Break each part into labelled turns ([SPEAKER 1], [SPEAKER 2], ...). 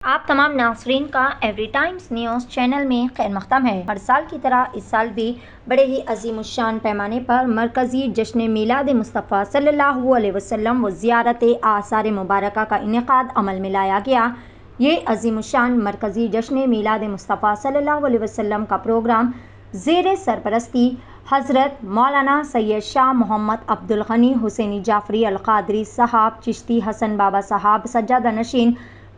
[SPEAKER 1] آپ تمام ناظرین کا ایوری ٹائمز نیوز چینل میں خیر مقدم ہے۔ ہر سال کی طرح اس سال بھی بڑے ہی عظیم الشان پیمانے پر مرکزی جشن میلاد مصطفیٰ صلی اللہ علیہ وسلم و زیارت آثار مبارکہ کا انعقاد عمل میں لایا گیا۔ یہ عظیم الشان مرکزی جشن میلاد مصطفیٰ صلی اللہ علیہ وسلم کا پروگرام زیر سرپرستی حضرت مولانا سید شاہ محمد عبدالغنی حسینی جعفری القادری صاحب چشتی حسن بابا صاحب سجادہ نشین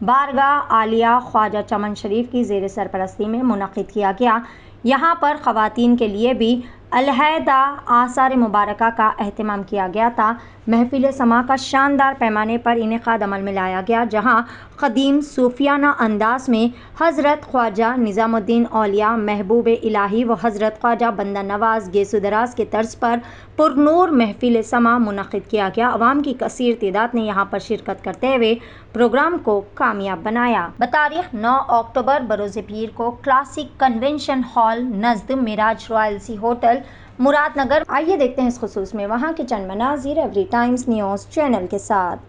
[SPEAKER 1] بارگاہ عالیہ خواجہ چمن شریف کی زیر سرپرستی میں منعقد کیا گیا۔ یہاں پر خواتین کے لیے بھی علیحدہ آثار مبارکہ کا اہتمام کیا گیا تھا۔ محفل سماع کا شاندار پیمانے پر انعقاد عمل میں لایا گیا، جہاں قدیم صوفیانہ انداز میں حضرت خواجہ نظام الدین اولیاء محبوب الہی و حضرت خواجہ بندہ نواز گیسو دراز کے طرز پر پرنور محفل سماع منعقد کیا گیا۔ عوام کی کثیر تعداد نے یہاں پر شرکت کرتے ہوئے پروگرام کو کامیاب بنایا۔ بتاریخ 9 اکتوبر بروز پیر کو کلاسک کنونشن ہال نزد معراج رائلسی ہوٹل مراد نگر۔ آئیے دیکھتے ہیں اس خصوص میں وہاں کے چند مناظر ایوری ٹائمز نیوز چینل کے ساتھ۔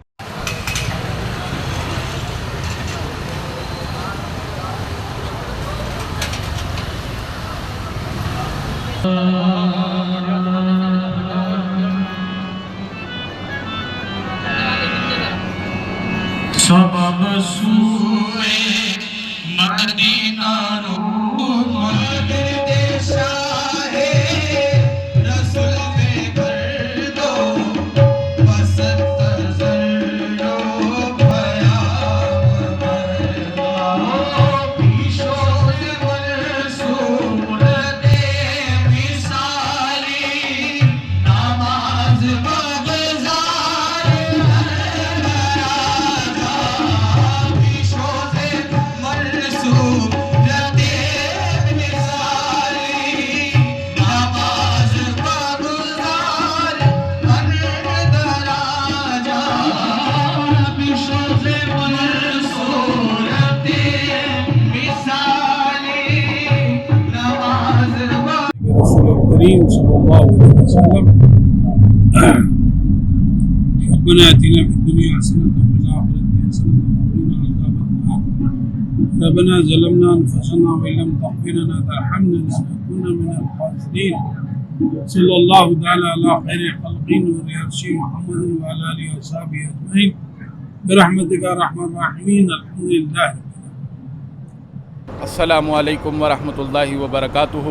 [SPEAKER 2] سبب سوئے مدینہ رو مدد شاہ رسول میں کر دو بسط زرو پیام مروا پیشو منصور دے مثالی نماز
[SPEAKER 3] الكريم صلى الله عليه وسلم ربنا آتنا في الدنيا حسنة وفي الآخرة حسنة وقنا عذاب النار ربنا ظلمنا أنفسنا وإن لم تغفر لنا وترحمنا لنكون من الخاسرين صلى الله تعالى على خير خلق نور عرشه محمد وعلى آله وصحبه أجمعين برحمتك يا أرحم الراحمين الحمد لله.
[SPEAKER 4] السلام علیکم ورحمۃ اللہ وبرکاتہ.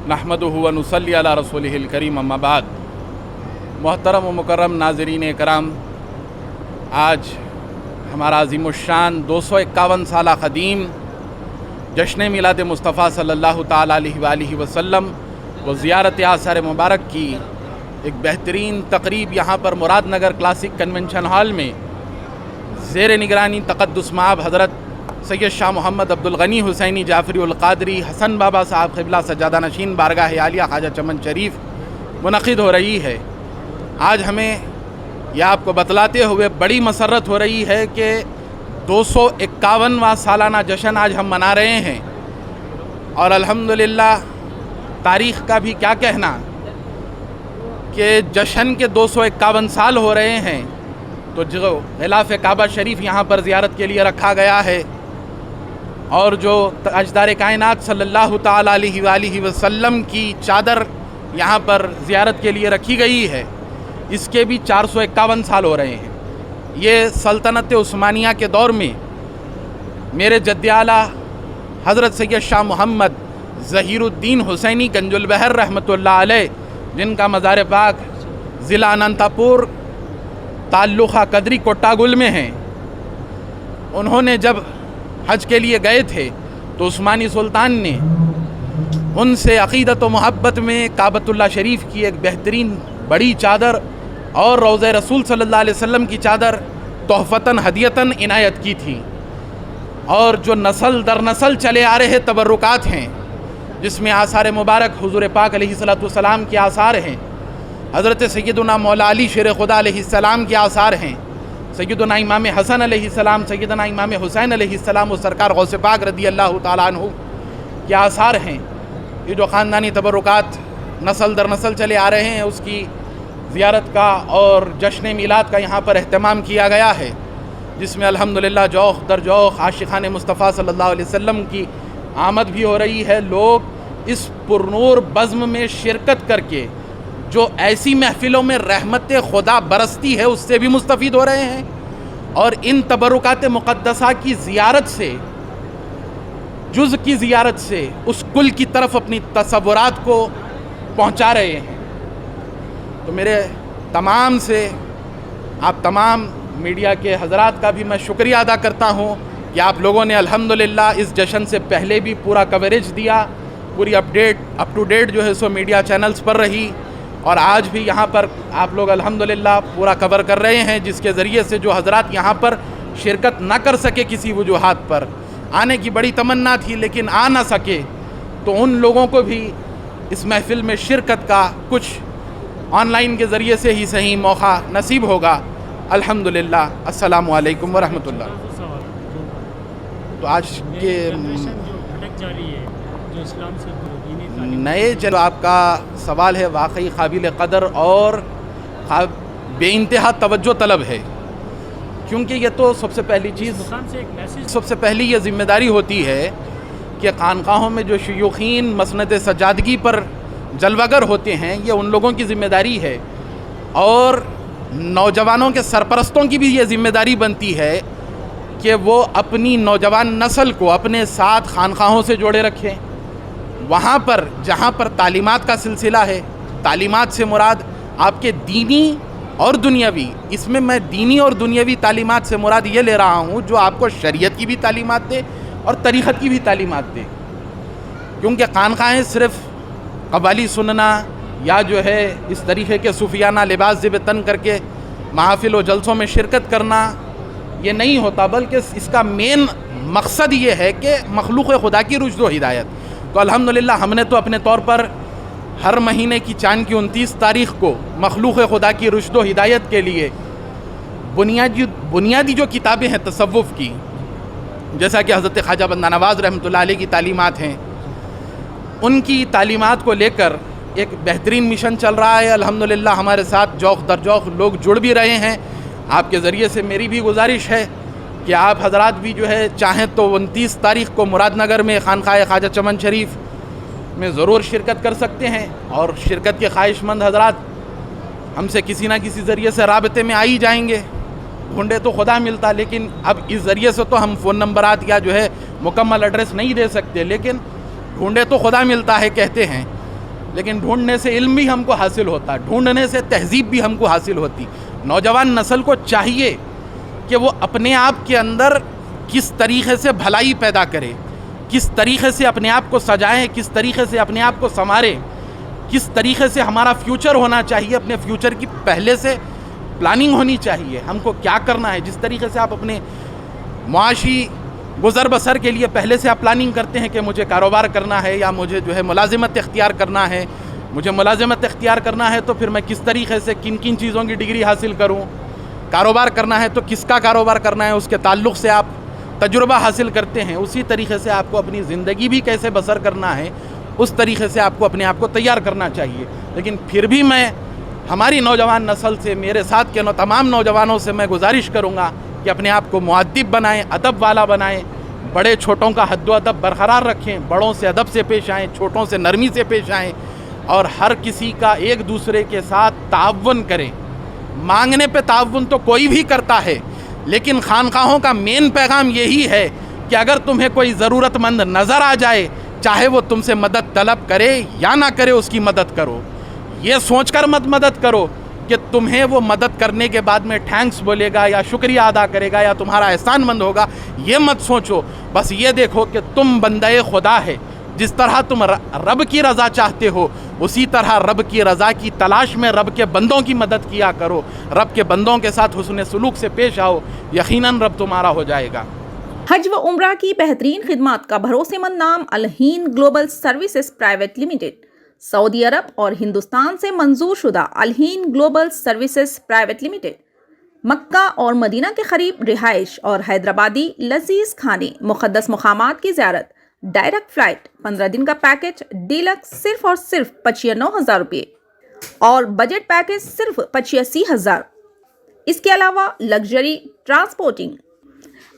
[SPEAKER 4] نحمدہ و نصلی علی رسولہ الکریم، اما بعد. محترم و مکرم ناظرین کرام، آج ہمارا عظیم الشان 251 سالہ قدیم جشن میلاد مصطفیٰ صلی اللہ تعالیٰ علیہ وآلہ وسلم و زیارت آثار مبارک کی ایک بہترین تقریب یہاں پر مراد نگر کلاسک کنونشن ہال میں زیر نگرانی تقدس مآب حضرت سید شاہ محمد عبدالغنی حسینی جعفری القادری حسن بابا صاحب قبلہ سجادہ نشین بارگاہ عالیہ خواجہ چمن شریف منعقد ہو رہی ہے. آج ہمیں یہ آپ کو بتلاتے ہوئے بڑی مسرت ہو رہی ہے کہ 251واں سالانہ جشن آج ہم منا رہے ہیں، اور الحمدللہ تاریخ کا بھی کیا کہنا کہ جشن کے 251 سال ہو رہے ہیں، تو جو غلاف کعبہ شریف یہاں پر زیارت کے لیے رکھا گیا ہے، اور جو تاجدار کائنات صلی اللہ تعالیٰ علیہ وآلہ وسلم کی چادر یہاں پر زیارت کے لیے رکھی گئی ہے، اس کے بھی 451 سال ہو رہے ہیں. یہ سلطنت عثمانیہ کے دور میں میرے جد اعلیٰ حضرت سید شاہ محمد ظہیر الدین حسینی گنج البحر رحمۃ اللہ علیہ، جن کا مزار پاک ضلع اننتا پور تعلقہ قدری کوٹاگل میں ہیں، انہوں نے جب حج کے لیے گئے تھے تو عثمانی سلطان نے ان سے عقیدت و محبت میں کعبۃ اللہ شریف کی ایک بہترین بڑی چادر اور روضہ رسول صلی اللہ علیہ وسلم کی چادر تحفتاً ہدیتاً عنایت کی تھی، اور جو نسل در نسل چلے آ رہے تبرکات ہیں، جس میں آثار مبارک حضور پاک علیہ السلام کے آثار ہیں، حضرت سیدنا مولا علی شیر خدا علیہ السلام کے آثار ہیں، سیدنا امام حسن علیہ السلام، سیدنا امام حسین علیہ السلام و سرکار غوث پاک رضی اللہ تعالیٰ عنہ کے آثار ہیں. یہ جو خاندانی تبرکات نسل در نسل چلے آ رہے ہیں، اس کی زیارت کا اور جشن میلاد کا یہاں پر اہتمام کیا گیا ہے. جس میں الحمدللہ جوخ در جوخ عاشقان مصطفیٰ صلی اللہ علیہ وسلم کی آمد بھی ہو رہی ہے. لوگ اس پرنور بزم میں شرکت کر کے جو ایسی محفلوں میں رحمت خدا برستی ہے اس سے بھی مستفید ہو رہے ہیں، اور ان تبرکات مقدسہ کی زیارت سے، جز کی زیارت سے اس کل کی طرف اپنی تصورات کو پہنچا رہے ہیں. تو میرے تمام سے، آپ تمام میڈیا کے حضرات کا بھی میں شکریہ ادا کرتا ہوں کہ آپ لوگوں نے الحمدللہ اس جشن سے پہلے بھی پورا کوریج دیا، پوری اپ ٹو ڈیٹ جو ہے سو میڈیا چینلز پر رہی، اور آج بھی یہاں پر آپ لوگ الحمدللہ پورا کور کر رہے ہیں، جس کے ذریعے سے جو حضرات یہاں پر شرکت نہ کر سکے کسی وجوہات پر، آنے کی بڑی تمنا تھی لیکن آ نہ سکے، تو ان لوگوں کو بھی اس محفل میں شرکت کا کچھ آن لائن کے ذریعے سے ہی صحیح موقع نصیب ہوگا. الحمدللہ. السلام علیکم ورحمۃ اللہ. تو آج کے نئے جو آپ کا سوال ہے واقعی قابل قدر اور بے انتہا توجہ طلب ہے، کیونکہ یہ تو سب سے پہلی چیز، سب سے پہلی یہ ذمہ داری ہوتی ہے کہ خانقاہوں میں جو شیوخین مسند سجادگی پر جلوگر ہوتے ہیں یہ ان لوگوں کی ذمہ داری ہے، اور نوجوانوں کے سرپرستوں کی بھی یہ ذمہ داری بنتی ہے کہ وہ اپنی نوجوان نسل کو اپنے ساتھ خانقاہوں سے جوڑے رکھیں. وہاں پر جہاں پر تعلیمات کا سلسلہ ہے، تعلیمات سے مراد آپ کے دینی اور دنیاوی، اس میں میں دینی اور دنیاوی تعلیمات سے مراد یہ لے رہا ہوں جو آپ کو شریعت کی بھی تعلیمات دے اور طریقت کی بھی تعلیمات دے. کیونکہ خانقاہیں صرف قوالی سننا یا جو ہے اس طریقے کے صوفیانہ لباس زیب تن کر کے محافل و جلسوں میں شرکت کرنا یہ نہیں ہوتا، بلکہ اس کا مین مقصد یہ ہے کہ مخلوق خدا کی رشد و ہدایت. تو الحمدللہ ہم نے تو اپنے طور پر ہر مہینے کی چاند کی 29 تاریخ کو مخلوق خدا کی رشد و ہدایت کے لیے بنیادی جو کتابیں ہیں تصوف کی، جیسا کہ حضرت خواجہ بندہ نواز رحمۃ اللہ علیہ کی تعلیمات ہیں، ان کی تعلیمات کو لے کر ایک بہترین مشن چل رہا ہے. الحمدللہ ہمارے ساتھ جوخ در جوخ لوگ جڑ بھی رہے ہیں. آپ کے ذریعے سے میری بھی گزارش ہے کہ آپ حضرات بھی جو ہے چاہیں تو 29 تاریخ کو مراد نگر میں خانقاہ خواجہ چمن شریف میں ضرور شرکت کر سکتے ہیں، اور شرکت کے خواہش مند حضرات ہم سے کسی نہ کسی ذریعے سے رابطے میں آ ہی جائیں گے. ڈھونڈے تو خدا ملتا، لیکن اب اس ذریعے سے تو ہم فون نمبرات یا جو ہے مکمل ایڈریس نہیں دے سکتے، لیکن ڈھونڈے تو خدا ملتا ہے کہتے ہیں، لیکن ڈھونڈنے سے علم بھی ہم کو حاصل ہوتا، ڈھونڈنے سے تہذیب بھی ہم کو حاصل ہوتی. نوجوان نسل کو چاہیے کہ وہ اپنے آپ کے اندر کس طریقے سے بھلائی پیدا کرے، کس طریقے سے اپنے آپ کو سجائیں، کس طریقے سے اپنے آپ کو سنوارے، کس طریقے سے ہمارا فیوچر ہونا چاہیے. اپنے فیوچر کی پہلے سے پلاننگ ہونی چاہیے، ہم کو کیا کرنا ہے. جس طریقے سے آپ اپنے معاشی گزر بسر کے لیے پہلے سے آپ پلاننگ کرتے ہیں کہ مجھے کاروبار کرنا ہے یا مجھے جو ہے ملازمت اختیار کرنا ہے، مجھے ملازمت اختیار کرنا ہے تو پھر میں کس طریقے سے کن کن چیزوں کی ڈگری حاصل کروں، کاروبار کرنا ہے تو کس کا کاروبار کرنا ہے، اس کے تعلق سے آپ تجربہ حاصل کرتے ہیں. اسی طریقے سے آپ کو اپنی زندگی بھی کیسے بسر کرنا ہے اس طریقے سے آپ کو اپنے آپ کو تیار کرنا چاہیے. لیکن پھر بھی میں ہماری نوجوان نسل سے، میرے ساتھ کے تمام نوجوانوں سے میں گزارش کروں گا کہ اپنے آپ کو مؤدب بنائیں، ادب والا بنائیں، بڑے چھوٹوں کا حد و ادب برقرار رکھیں، بڑوں سے ادب سے پیش آئیں، چھوٹوں سے نرمی سے پیش آئیں، اور ہر کسی کا ایک دوسرے کے ساتھ تعاون کریں. مانگنے پہ تعاون تو کوئی بھی کرتا ہے، لیکن خانقاہوں کا مین پیغام یہی ہے کہ اگر تمہیں کوئی ضرورت مند نظر آ جائے، چاہے وہ تم سے مدد طلب کرے یا نہ کرے، اس کی مدد کرو. یہ سوچ کر مدد کرو کہ تمہیں وہ مدد کرنے کے بعد میں تھینکس بولے گا یا شکریہ ادا کرے گا یا تمہارا احسان مند ہوگا. یہ مت سوچو، بس یہ دیکھو کہ تم بندہ خدا ہے. جس طرح تم رب کی رضا چاہتے ہو، اسی طرح رب کی رضا کی تلاش میں رب کے بندوں کی مدد کیا کرو، رب کے بندوں کے ساتھ حسن سلوک سے پیش آؤ، یقیناً رب تمہارا ہو جائے گا.
[SPEAKER 5] حج و عمرہ کی بہترین خدمات کا بھروسے مند نام الہین گلوبل سروسز پرائیویٹ لمیٹڈ. سعودی عرب اور ہندوستان سے منظور شدہ الہین گلوبل سروسز پرائیویٹ لمیٹڈ مکہ اور مدینہ کے قریب رہائش اور حیدرآبادی لذیذ کھانے، مقدس مقامات کی زیارت، ڈائریکٹ فلائٹ، 15 دن کا پیکج ڈیلکس صرف اور صرف 95,000 روپے اور بجٹ پیکج صرف 85,000. اس کے علاوہ لگژری ٹرانسپورٹنگ،